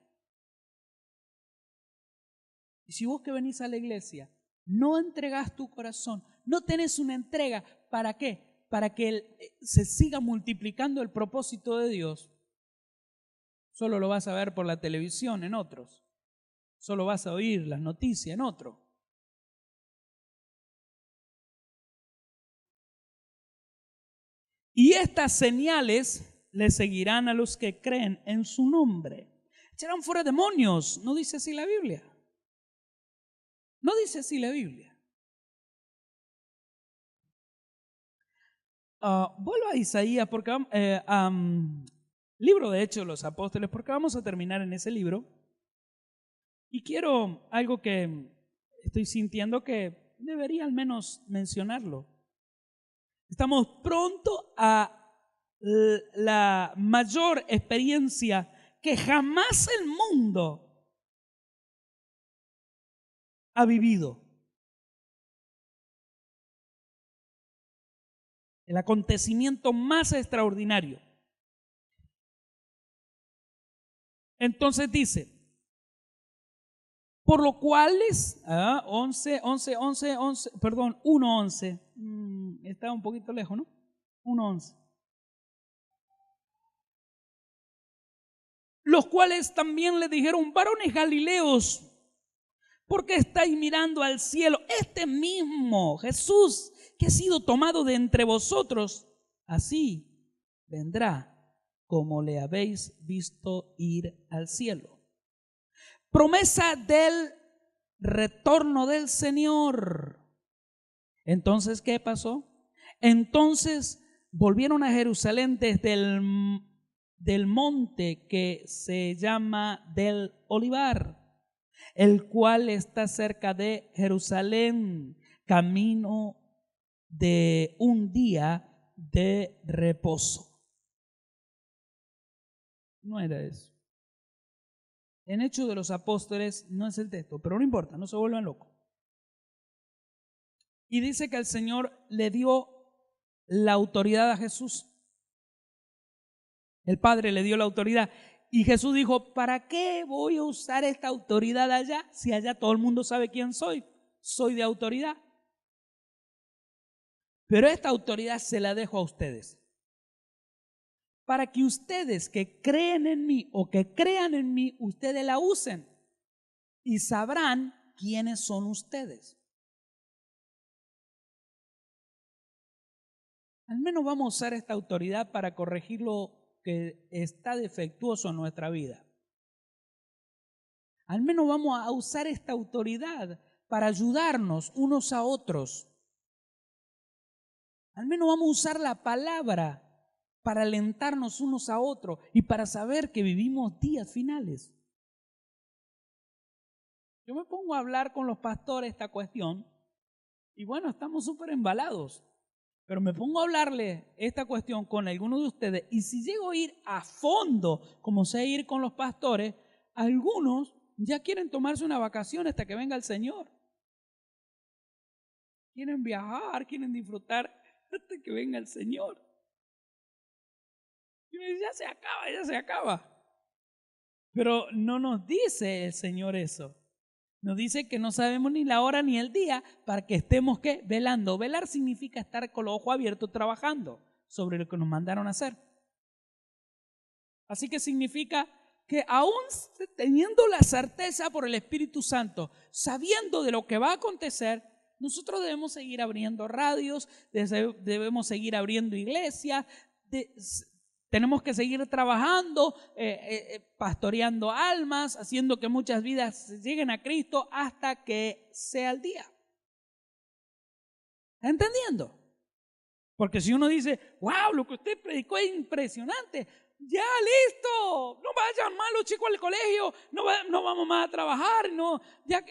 Y si vos que venís a la iglesia no entregás tu corazón, no tenés una entrega, ¿para qué? Para que se siga multiplicando el propósito de Dios. Solo lo vas a ver por la televisión en otros. Solo vas a oír las noticias en otro. Y estas señales le seguirán a los que creen en su nombre. Echarán fuera demonios. ¿No dice así la Biblia? No dice así la Biblia. Vuelvo a Isaías, porque libro de Hechos de los Apóstoles, porque vamos a terminar en ese libro. Y quiero algo que estoy sintiendo que debería al menos mencionarlo. Estamos pronto a la mayor experiencia que jamás el mundo ha vivido. El acontecimiento más extraordinario. Entonces dice, por lo cual 1:11, está un poquito lejos, ¿no? 1:11. Los cuales también le dijeron, varones galileos, ¿por qué estáis mirando al cielo? Este mismo Jesús que ha sido tomado de entre vosotros, así vendrá como le habéis visto ir al cielo. Promesa del retorno del Señor. Entonces, ¿qué pasó? Entonces volvieron a Jerusalén desde del monte que se llama del Olivar, el cual está cerca de Jerusalén, camino de un día de reposo. No era eso. En Hechos de los Apóstoles no es el texto, pero no importa, no se vuelvan locos. Y dice que el Señor le dio la autoridad a Jesús. El Padre le dio la autoridad. Y Jesús dijo, ¿para qué voy a usar esta autoridad allá si allá todo el mundo sabe quién soy? Soy de autoridad. Pero esta autoridad se la dejo a ustedes. Para que ustedes que creen en mí o que crean en mí, ustedes la usen y sabrán quiénes son ustedes. Al menos vamos a usar esta autoridad para corregir lo que está defectuoso en nuestra vida. Al menos vamos a usar esta autoridad para ayudarnos unos a otros. Al menos vamos a usar la palabra para alentarnos unos a otros y para saber que vivimos días finales. Yo me pongo a hablar con los pastores esta cuestión y bueno, estamos súper embalados. Pero me pongo a hablarle esta cuestión con algunos de ustedes y si llego a ir a fondo, como sé ir con los pastores, algunos ya quieren tomarse una vacación hasta que venga el Señor. Quieren viajar, quieren disfrutar hasta que venga el Señor. Y me dice, ya se acaba. Pero no nos dice el Señor eso. Nos dice que no sabemos ni la hora ni el día para que estemos ¿qué? Velando. Velar significa estar con los ojos abiertos trabajando sobre lo que nos mandaron a hacer. Así que significa que aún teniendo la certeza por el Espíritu Santo, sabiendo de lo que va a acontecer, nosotros debemos seguir abriendo radios, debemos seguir abriendo iglesias, tenemos que seguir trabajando, pastoreando almas, haciendo que muchas vidas lleguen a Cristo hasta que sea el día. ¿Está entendiendo? Porque si uno dice, wow, lo que usted predicó es impresionante, ya listo, no vayan más los chicos al colegio, no vamos más a trabajar, no, ya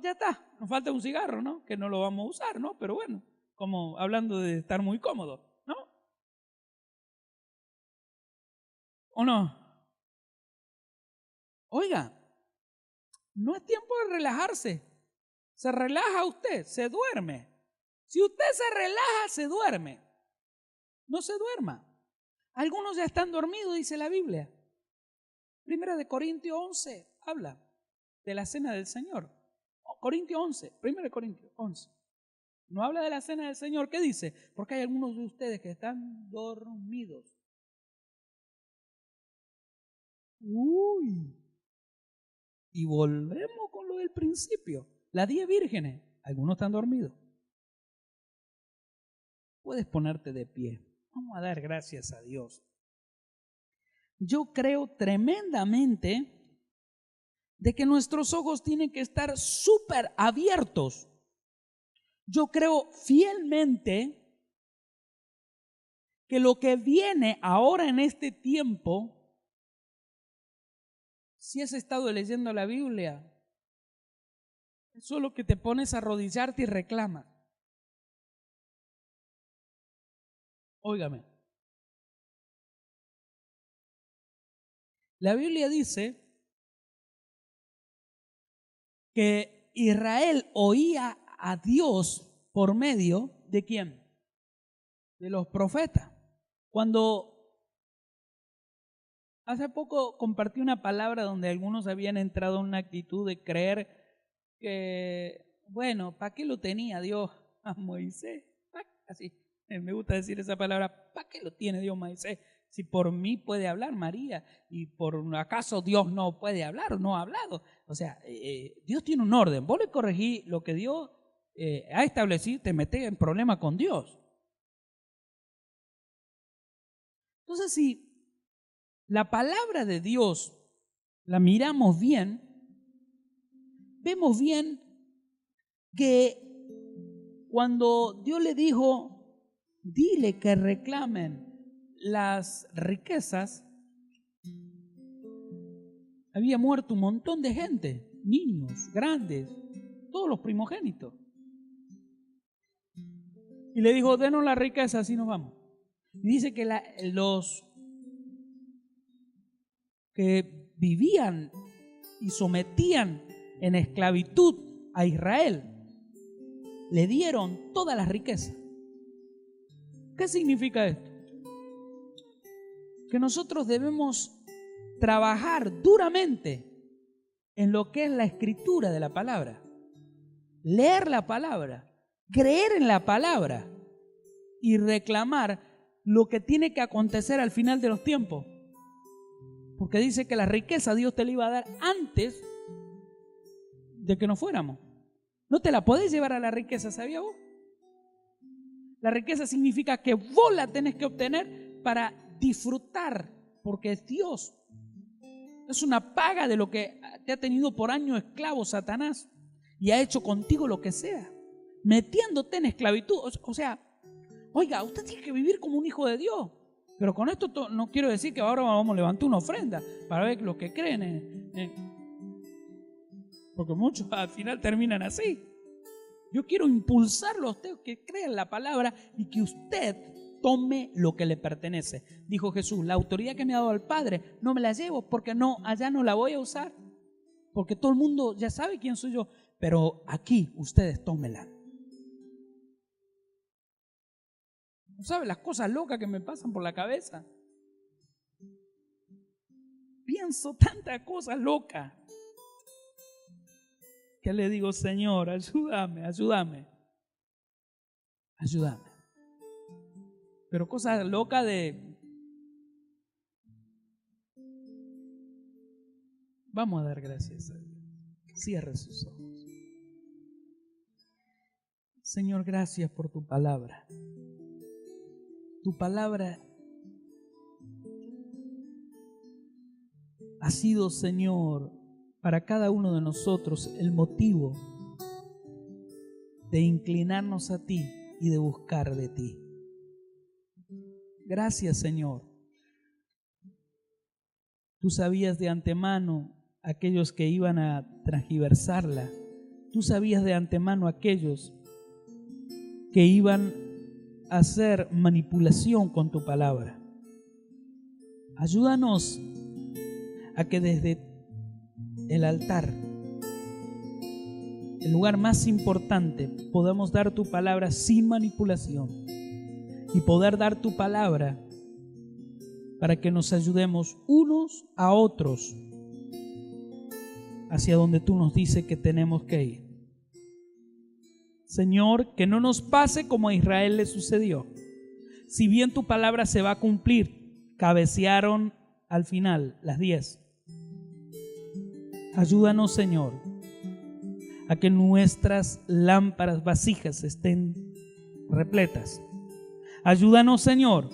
está, nos falta un cigarro, ¿no? Que no lo vamos a usar, ¿no? Pero bueno, como hablando de estar muy cómodo, ¿no? ¿O no? Oiga, no es tiempo de relajarse. Se relaja usted, se duerme. Si usted se relaja, se duerme. No se duerma. Algunos ya están dormidos, dice la Biblia. Primera de Corintios 11 habla de la cena del Señor. Corintios 11, Primera de Corintios 11. No habla de la cena del Señor. ¿Qué dice? Porque hay algunos de ustedes que están dormidos. Uy. Y volvemos con lo del principio. Las 10 vírgenes, algunos están dormidos. Puedes ponerte de pie. Vamos a dar gracias a Dios. Yo creo tremendamente de que nuestros ojos tienen que estar súper abiertos. Yo creo fielmente que lo que viene ahora en este tiempo, si has estado leyendo la Biblia, es solo que te pones a arrodillarte y reclamas. Óigame. La Biblia dice que Israel oía a Dios por medio de ¿quién? De los profetas. Cuando hace poco compartí una palabra donde algunos habían entrado en una actitud de creer que, bueno, ¿para qué lo tenía Dios a Moisés? Así, me gusta decir esa palabra, ¿para qué lo tiene Dios a Moisés? Si por mí puede hablar María, y por acaso Dios no puede hablar o no ha hablado. O sea, Dios tiene un orden. Vos le corregís lo que Dios ha establecido, te metés en problema con Dios. Entonces, si la palabra de Dios la miramos bien, vemos bien que cuando Dios le dijo, dile que reclamen las riquezas, había muerto un montón de gente, niños, grandes, todos los primogénitos. Y le dijo, denos la riqueza, así nos vamos. Y dice que los que vivían y sometían en esclavitud a Israel, le dieron todas las riquezas. ¿Qué significa esto? Que nosotros debemos trabajar duramente en lo que es la escritura de la palabra, leer la palabra, creer en la palabra y reclamar lo que tiene que acontecer al final de los tiempos. Porque dice que la riqueza Dios te la iba a dar antes de que nos fuéramos. No te la podés llevar a la riqueza, ¿sabías vos? La riqueza significa que vos la tenés que obtener para disfrutar, porque es Dios. Es una paga de lo que te ha tenido por años esclavo Satanás y ha hecho contigo lo que sea, metiéndote en esclavitud. O sea, oiga, usted tiene que vivir como un hijo de Dios. Pero con esto no quiero decir que ahora vamos a levantar una ofrenda para ver los que creen porque muchos al final terminan así. Yo quiero impulsarlo a usted que crea en la palabra y que usted tome lo que le pertenece. Dijo Jesús, la autoridad que me ha dado el Padre no me la llevo porque allá no la voy a usar. Porque todo el mundo ya sabe quién soy yo. Pero aquí ustedes tómenla. ¿No sabe las cosas locas que me pasan por la cabeza? Pienso tantas cosas locas que le digo, Señor, ayúdame. Pero cosas locas de... Vamos a dar gracias a Dios. Cierre sus ojos. Señor, gracias por tu palabra. Tu palabra ha sido, Señor, para cada uno de nosotros el motivo de inclinarnos a ti y de buscar de ti. Gracias, Señor. Tú sabías de antemano aquellos que iban a transgiversarla. Tú sabías de antemano aquellos que iban a hacer manipulación con tu palabra. Ayúdanos a que desde el altar, el lugar más importante, podamos dar tu palabra sin manipulación y poder dar tu palabra para que nos ayudemos unos a otros hacia donde tú nos dices que tenemos que ir. Señor, que no nos pase como a Israel le sucedió. Si bien tu palabra se va a cumplir, cabecearon al final las 10. Ayúdanos, Señor, a que nuestras lámparas vasijas estén repletas. Ayúdanos, Señor,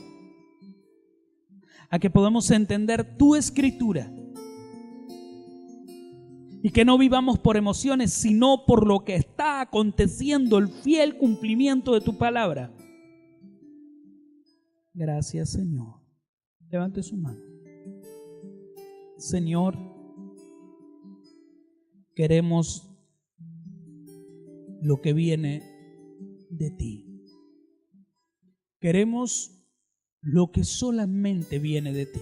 a que podamos entender tu escritura y que no vivamos por emociones, sino por lo que está aconteciendo, el fiel cumplimiento de tu palabra. Gracias, Señor. Levante su mano. Señor, queremos lo que viene de ti. Queremos lo que solamente viene de ti.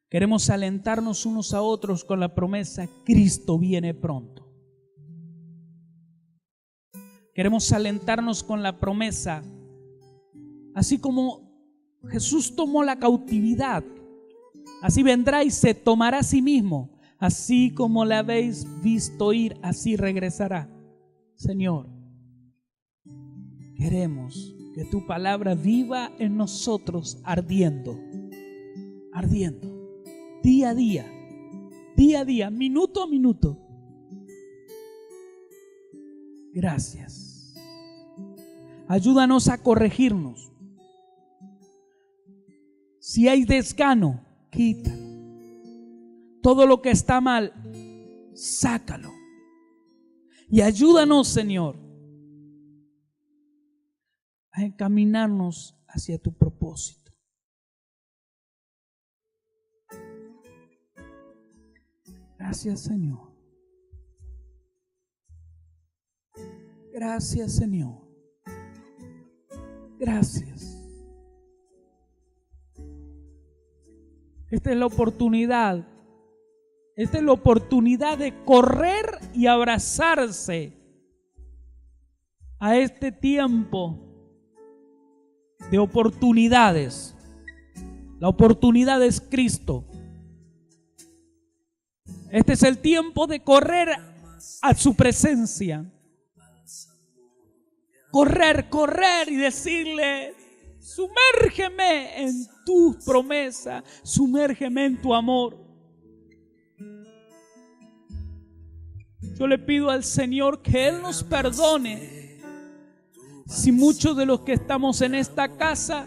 Queremos alentarnos unos a otros con la promesa: Cristo viene pronto. Queremos alentarnos con la promesa, así como Jesús tomó la cautividad, así vendrá y se tomará a sí mismo. Así como la habéis visto ir, así regresará. Señor, queremos que tu palabra viva en nosotros, ardiendo, día a día, minuto a minuto. Gracias. Ayúdanos a corregirnos. Si hay desgano, quítalo. Todo lo que está mal, sácalo. Y ayúdanos, Señor, a encaminarnos hacia tu propósito. Gracias, Señor. Gracias, Señor. Gracias. Esta es la oportunidad. Esta es la oportunidad de correr y abrazarse a este tiempo de oportunidades. La oportunidad es Cristo. Este es el tiempo de correr a su presencia. Correr y decirle: sumérgeme en tu promesa, sumérgeme en tu amor. Yo le pido al Señor que Él nos perdone si muchos de los que estamos en esta casa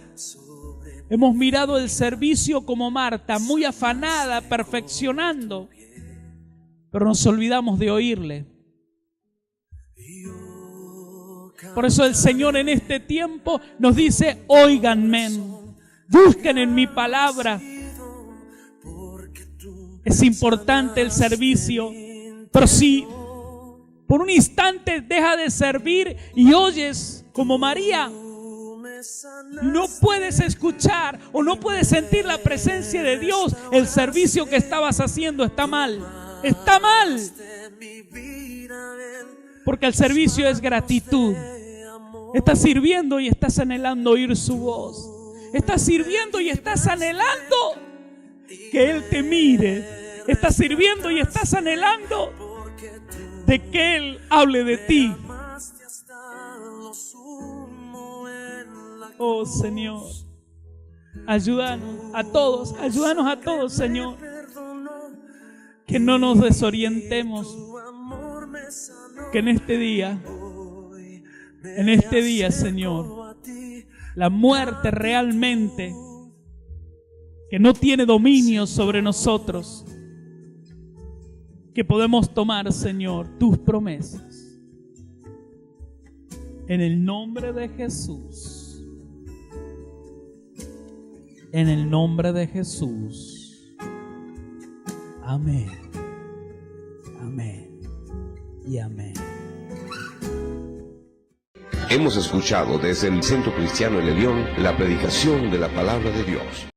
hemos mirado el servicio como Marta, muy afanada, perfeccionando, pero nos olvidamos de oírle. Por eso el Señor en este tiempo nos dice: óiganme, busquen en mi palabra. Es importante el servicio, pero si por un instante deja de servir y oyes como María, no puedes escuchar o no puedes sentir la presencia de Dios, el servicio que estabas haciendo está mal. Está mal. Porque el servicio es gratitud. Estás sirviendo y estás anhelando oír su voz. Estás sirviendo y estás anhelando que Él te mire. Estás sirviendo y estás anhelando de que Él hable de ti. Oh Señor, ayúdanos a todos, Señor, que no nos desorientemos, que en este día, Señor, la muerte realmente, que no tiene dominio sobre nosotros, que podemos tomar, Señor, tus promesas. En el nombre de Jesús. En el nombre de Jesús. Amén. Amén. Y amén. Hemos escuchado desde el Centro Cristiano El Elión la predicación de la palabra de Dios.